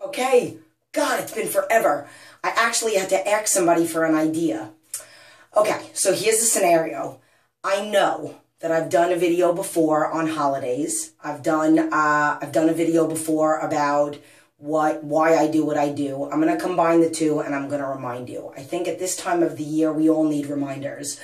Okay, God, it's been forever. I actually had to ask somebody for an idea. Okay, so here's the scenario. I know that I've done a video before on holidays. I've done a video before about why I do what I do. I'm going to combine the two and I'm going to remind you. I think at this time of the year, we all need reminders.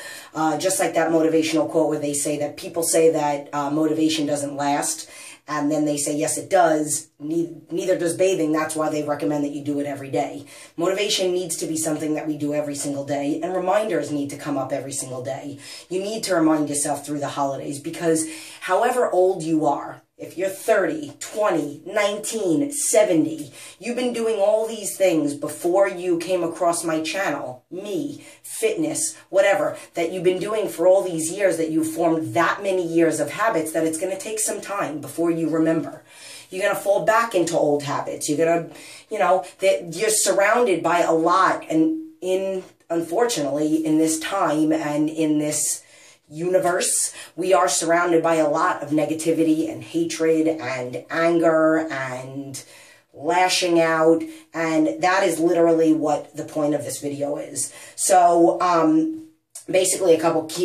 Just like that motivational quote where they say that people say that motivation doesn't last. And then they say, yes, it does. Neither does bathing. That's why they recommend that you do it every day. Motivation needs to be something that we do every single day. And reminders need to come up every single day. You need to remind yourself through the holidays because however old you are, if you're 30, 20, 19, 70, you've been doing all these things before you came across my channel, me, fitness, whatever, that you've been doing for all these years, that you've formed that many years of habits that it's going to take some time before you remember. You're going to fall back into old habits. You're going to, that you're surrounded by a lot. And unfortunately, in this time and in this universe, we are surrounded by a lot of negativity and hatred and anger and lashing out, and that is literally what the point of this video is. So basically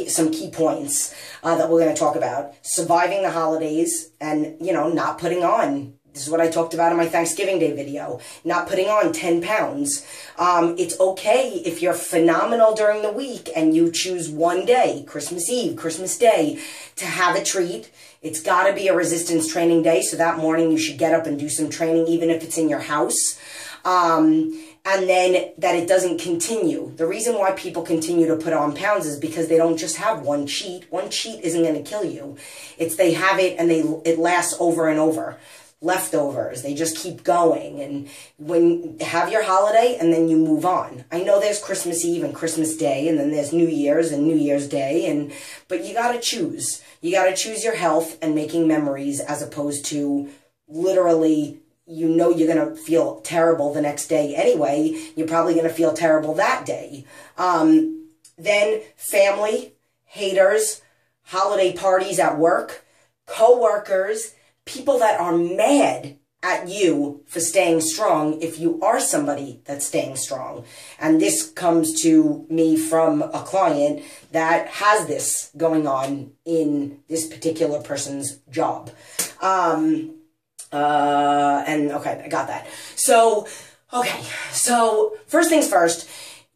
some key points that we're going to talk about: surviving the holidays and not putting on. This is what I talked about in my Thanksgiving Day video. Not putting on 10 pounds. It's okay if you're phenomenal during the week and you choose one day, Christmas Eve, Christmas Day, to have a treat. It's got to be a resistance training day, so that morning you should get up and do some training, even if it's in your house. And then that it doesn't continue. The reason why people continue to put on pounds is because they don't just have one cheat. One cheat isn't going to kill you. It's they have it and it lasts over and over. Leftovers, they just keep going, and when have your holiday and then you move on. I know there's Christmas Eve and Christmas Day, and then there's New Year's and New Year's Day, but you gotta choose. You gotta choose your health and making memories, as opposed to literally, you're gonna feel terrible the next day anyway. You're probably gonna feel terrible that day. Then family, haters, holiday parties at work, co-workers, people that are mad at you for staying strong if you are somebody that's staying strong. And this comes to me from a client that has this going on in this particular person's job. And okay, I got that. So, okay, so first things first,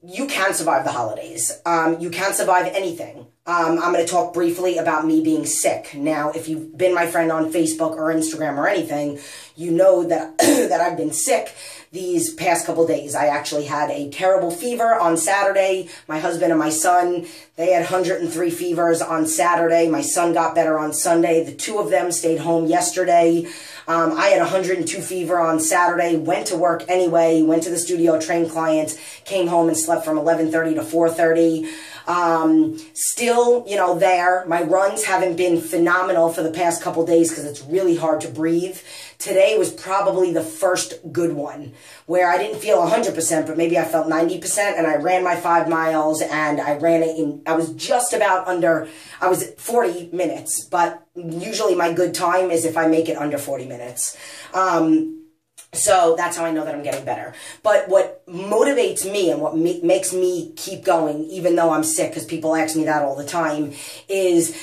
you can survive the holidays. You can survive anything. I'm going to talk briefly about me being sick. Now, if you've been my friend on Facebook or Instagram or anything, you know that that I've been sick these past couple days. I actually had a terrible fever on Saturday. My husband and my son, they had 103 fevers on Saturday. My son got better on Sunday. The two of them stayed home yesterday. I had 102 fever on Saturday, went to work anyway, went to the studio, trained clients, came home and slept from 11:30 to 4:30. Still, there. My runs haven't been phenomenal for the past couple days because it's really hard to breathe. Today was probably the first good one where I didn't feel 100%, but maybe I felt 90%, and I ran my 5 miles, and I ran it in, I was just about under, I was at 40 minutes, but usually my good time is if I make it under 40 minutes. So that's how I know that I'm getting better. But what motivates me and what makes me keep going, even though I'm sick, because people ask me that all the time, is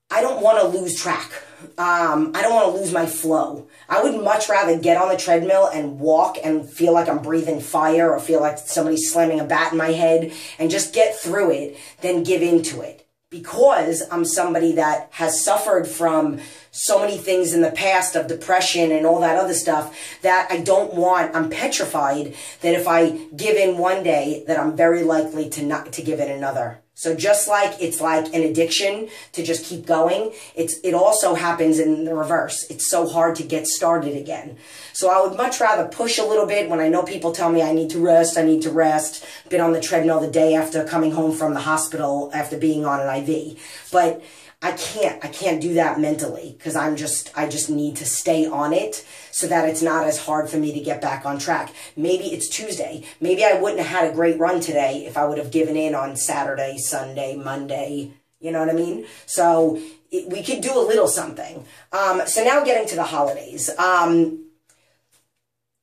I don't want to lose track. I don't want to lose my flow. I would much rather get on the treadmill and walk and feel like I'm breathing fire or feel like somebody's slamming a bat in my head and just get through it than give into it. Because I'm somebody that has suffered from so many things in the past of depression and all that other stuff that I don't want, I'm petrified that if I give in one day that I'm very likely to give in another. So just like it's like an addiction to just keep going, it also happens in the reverse. It's so hard to get started again. So I would much rather push a little bit when I know people tell me I need to rest, I need to rest. Been on the treadmill the day after coming home from the hospital after being on an IV. But I can't do that mentally because I just need to stay on it so that it's not as hard for me to get back on track. Maybe it's Tuesday. Maybe I wouldn't have had a great run today if I would have given in on Saturday, Sunday, Monday. You know what I mean? So we could do a little something. So now getting to the holidays.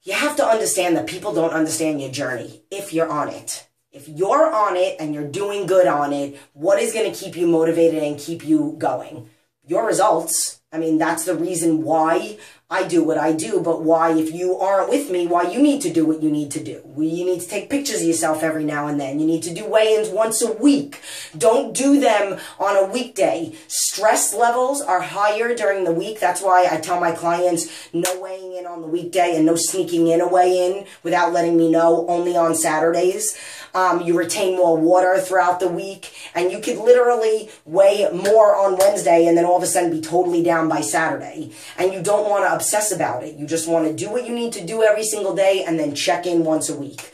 You have to understand that people don't understand your journey if you're on it. If you're on it and you're doing good on it, what is going to keep you motivated and keep you going? Your results. I mean, that's the reason why I do what I do, but why, if you aren't with me, why you need to do what you need to do. You need to take pictures of yourself every now and then. You need to do weigh-ins once a week. Don't do them on a weekday. Stress levels are higher during the week. That's why I tell my clients no weighing in on the weekday and no sneaking in a weigh-in without letting me know, only on Saturdays. You retain more water throughout the week, and you could literally weigh more on Wednesday and then all of a sudden be totally down by Saturday. And you don't want to obsess about it. You just want to do what you need to do every single day and then check in once a week.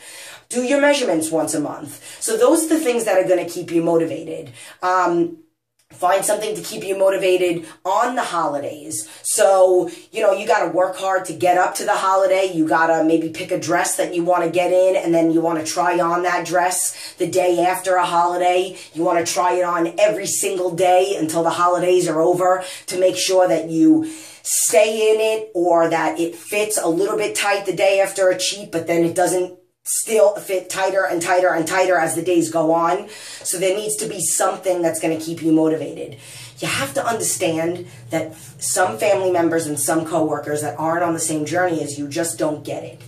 Do your measurements once a month. So those are the things that are going to keep you motivated. Find something to keep you motivated on the holidays. So, you know, you got to work hard to get up to the holiday. You got to maybe pick a dress that you want to get in, and then you want to try on that dress the day after a holiday. You want to try it on every single day until the holidays are over to make sure that you stay in it, or that it fits a little bit tight the day after a cheat, but then it doesn't still fit tighter and tighter and tighter as the days go on. So there needs to be something that's going to keep you motivated. You have to understand that some family members and some coworkers that aren't on the same journey as you just don't get it.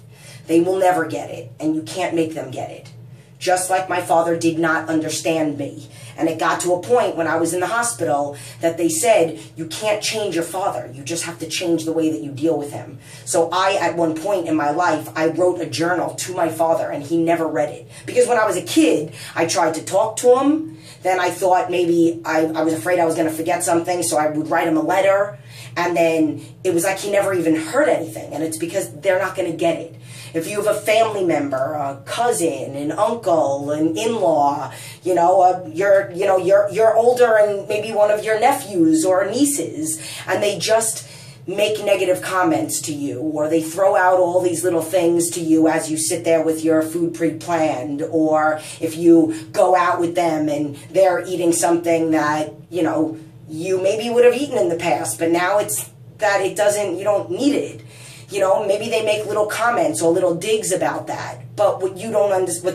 They will never get it, and you can't make them get it. Just like my father did not understand me. And it got to a point when I was in the hospital that they said, you can't change your father. You just have to change the way that you deal with him. So at one point in my life, I wrote a journal to my father, and he never read it. Because when I was a kid, I tried to talk to him. Then I thought maybe I was afraid I was going to forget something, so I would write him a letter. And then it was like he never even heard anything. And it's because they're not going to get it. If you have a family member, a cousin, an uncle, an in-law, you're older and maybe one of your nephews or nieces, and they just make negative comments to you, or they throw out all these little things to you as you sit there with your food pre-planned, or if you go out with them and they're eating something that, you maybe would have eaten in the past, but now it's that you don't need it. Maybe they make little comments or little digs about that. But what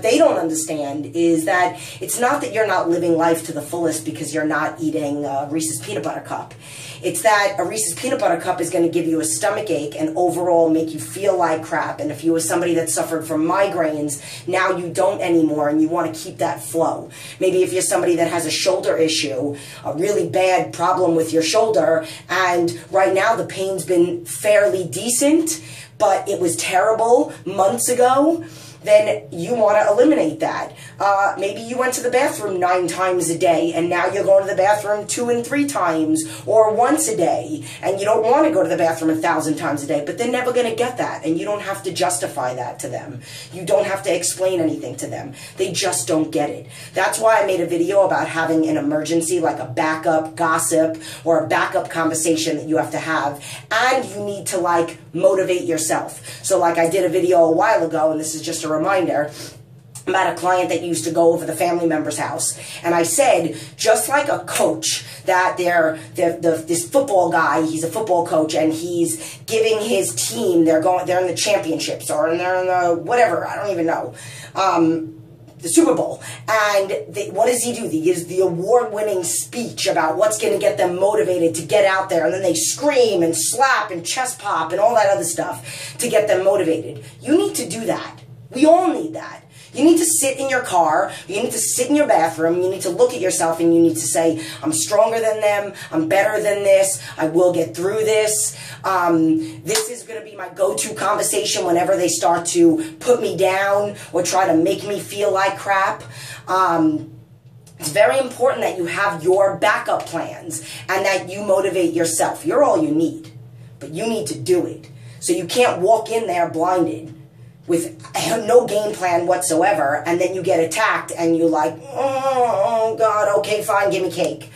they don't understand is that it's not that you're not living life to the fullest because you're not eating a Reese's Peanut Butter Cup. It's that a Reese's Peanut Butter Cup is going to give you a stomach ache and overall make you feel like crap. And if you were somebody that suffered from migraines, now you don't anymore, and you want to keep that flow. Maybe if you're somebody that has a shoulder issue, a really bad problem with your shoulder, and right now the pain's been fairly decent, but it was terrible months ago, then you want to eliminate that. Maybe you went to the bathroom 9 times a day, and now you're going to the bathroom 2 and 3 times, or once a day, and you don't want to go to the bathroom 1,000 times a day, but they're never going to get that, and you don't have to justify that to them. You don't have to explain anything to them. They just don't get it. That's why I made a video about having an emergency, like a backup gossip or a backup conversation that you have to have, and you need to motivate yourself. So I did a video a while ago, and this is just a reminder, about a client that used to go over the family member's house. And I said, just like a coach, that this football guy, he's a football coach, and he's giving his team, they're in the championships, or they're in the whatever, I don't even know, the Super Bowl. And what does he do? He gives the award-winning speech about what's going to get them motivated to get out there. And then they scream and slap and chest pop and all that other stuff to get them motivated. You need to do that. We all need that. You need to sit in your car, you need to sit in your bathroom, you need to look at yourself, and you need to say, I'm stronger than them, I'm better than this, I will get through this. This is going to be my go-to conversation whenever they start to put me down or try to make me feel like crap. It's very important that you have your backup plans and that you motivate yourself. You're all you need, but you need to do it. So you can't walk in there blinded with no game plan whatsoever, and then you get attacked and you're like, oh God, okay, fine, give me cake.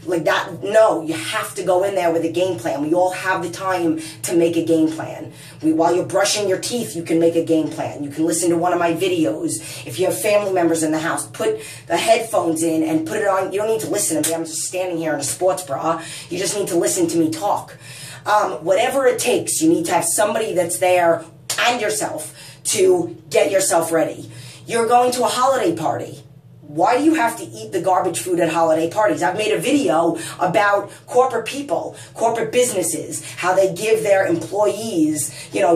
Like that, no, you have to go in there with a game plan. We all have the time to make a game plan. While you're brushing your teeth, you can make a game plan. You can listen to one of my videos. If you have family members in the house, put the headphones in and put it on. You don't need to listen to me. I'm just standing here in a sports bra. You just need to listen to me talk. Whatever it takes, you need to have somebody that's there and yourself to get yourself ready. You're going to a holiday party. Why do you have to eat the garbage food at holiday parties? I've made a video about corporate people, corporate businesses, how they give their employees,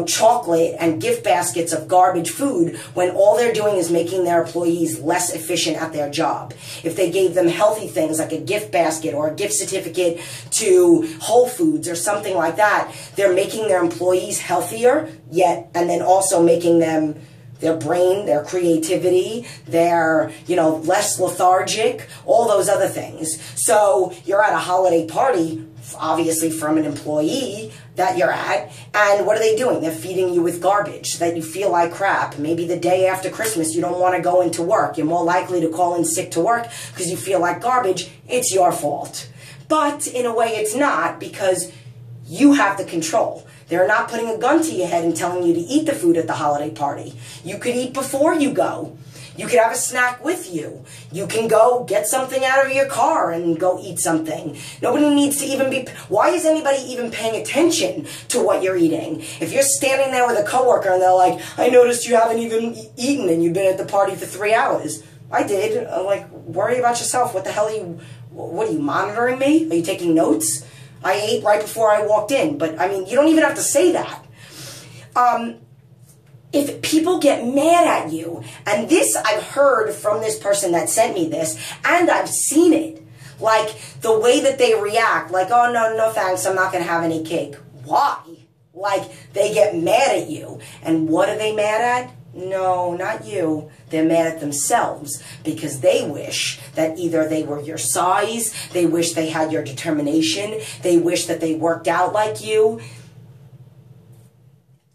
chocolate and gift baskets of garbage food when all they're doing is making their employees less efficient at their job. If they gave them healthy things like a gift basket or a gift certificate to Whole Foods or something like that, they're making their employees healthier, and then also making them their brain, their creativity, their, less lethargic, all those other things. So you're at a holiday party, obviously from an employee that you're at, and what are they doing? They're feeding you with garbage so that you feel like crap. Maybe the day after Christmas you don't want to go into work. You're more likely to call in sick to work because you feel like garbage. It's your fault. But in a way it's not, because you have the control. They're not putting a gun to your head and telling you to eat the food at the holiday party. You could eat before you go. You could have a snack with you. You can go get something out of your car and go eat something. Nobody needs to even be... Why is anybody even paying attention to what you're eating? If you're standing there with a coworker and they're like, I noticed you haven't even eaten and you've been at the party for 3 hours. I did. I'm like, worry about yourself. What the hell are you... What are you, monitoring me? Are you taking notes? I ate right before I walked in. But, I mean, you don't even have to say that. If people get mad at you, and this I've heard from this person that sent me this, and I've seen it, like the way that they react, like, oh, no thanks, I'm not going to have any cake. Why? Like, they get mad at you. And what are they mad at? No, not you. They're mad at themselves because they wish that either they were your size, they wish they had your determination, they wish that they worked out like you.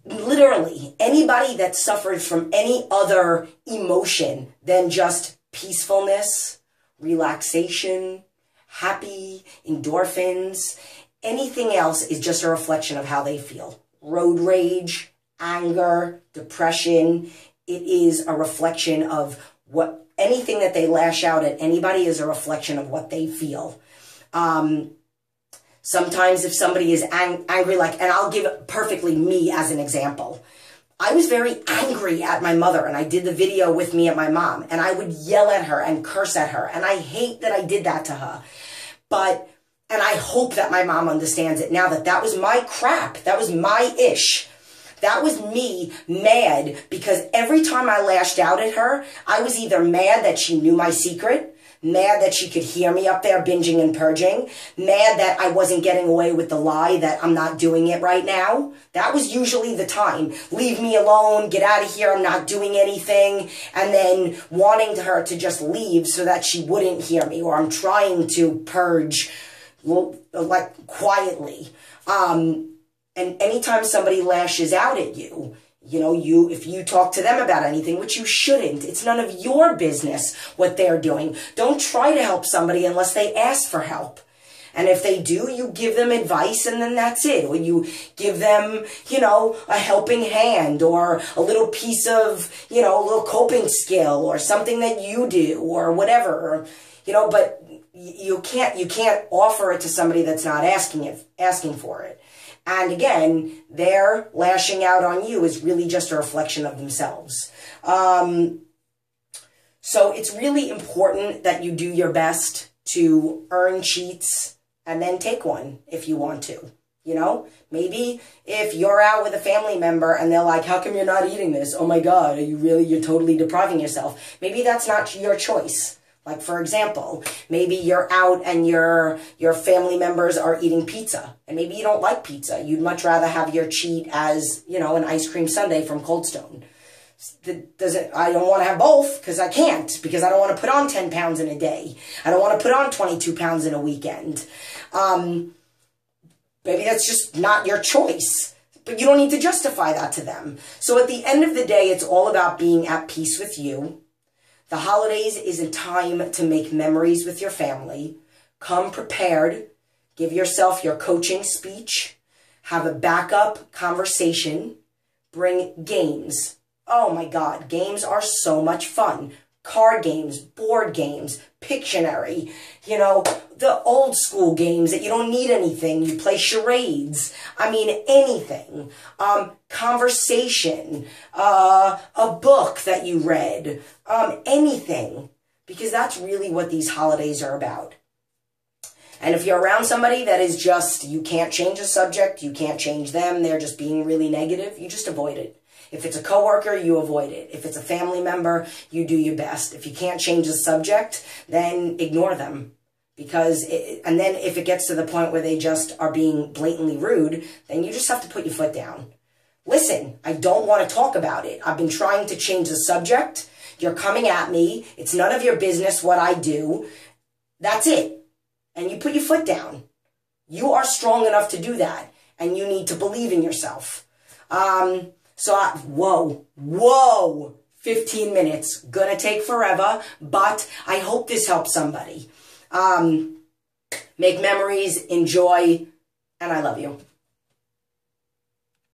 Literally, anybody that suffers from any other emotion than just peacefulness, relaxation, happy, endorphins, anything else is just a reflection of how they feel. Road rage, anger, depression, it is a reflection of what anything that they lash out at anybody is a reflection of what they feel. Sometimes if somebody is angry, like, and I'll give perfectly me as an example. I was very angry at my mother, and I did the video with me and my mom, and I would yell at her and curse at her, and I hate that I did that to her. And I hope that my mom understands it now, that that was my crap. That was my ish. That was me mad because every time I lashed out at her, I was either mad that she knew my secret, mad that she could hear me up there binging and purging, mad that I wasn't getting away with the lie that I'm not doing it right now. That was usually the time. Leave me alone, get out of here, I'm not doing anything, and then wanting her to just leave so that she wouldn't hear me, or I'm trying to purge like quietly. And anytime somebody lashes out at you, if you talk to them about anything, which you shouldn't, it's none of your business what they're doing. Don't try to help somebody unless they ask for help. And if they do, you give them advice and then that's it. Or you give them, a helping hand or a little piece of, a little coping skill or something that you do or whatever, but you can't offer it to somebody that's not asking for it. And again, their lashing out on you is really just a reflection of themselves. So it's really important that you do your best to earn cheats and then take one if you want to. Maybe if you're out with a family member and they're like, how come you're not eating this? Oh my God, you're totally depriving yourself. Maybe that's not your choice. Like, for example, maybe you're out and your family members are eating pizza. And maybe you don't like pizza. You'd much rather have your cheat as, an ice cream sundae from Cold Stone. I don't want to have both because I can't. Because I don't want to put on 10 pounds in a day. I don't want to put on 22 pounds in a weekend. Maybe that's just not your choice. But you don't need to justify that to them. So at the end of the day, it's all about being at peace with you. The holidays is a time to make memories with your family. Come prepared. Give yourself your coaching speech. Have a backup conversation. Bring games. Oh my God, games are so much fun. card games, board games, Pictionary, you know, the old school games that you don't need anything. You play charades. I mean, anything. Conversation, a book that you read, anything. Because that's really what these holidays are about. And if you're around somebody that is just, you can't change a subject, you can't change them, they're just being really negative, you just avoid it. If it's a coworker, you avoid it. If it's a family member, you do your best. If you can't change the subject, then ignore them. And then if it gets to the point where they just are being blatantly rude, then you just have to put your foot down. Listen, I don't want to talk about it. I've been trying to change the subject. You're coming at me. It's none of your business what I do. That's it. And you put your foot down. You are strong enough to do that. And you need to believe in yourself. Whoa, 15 minutes. Gonna take forever, but I hope this helps somebody. Make memories, enjoy, and I love you.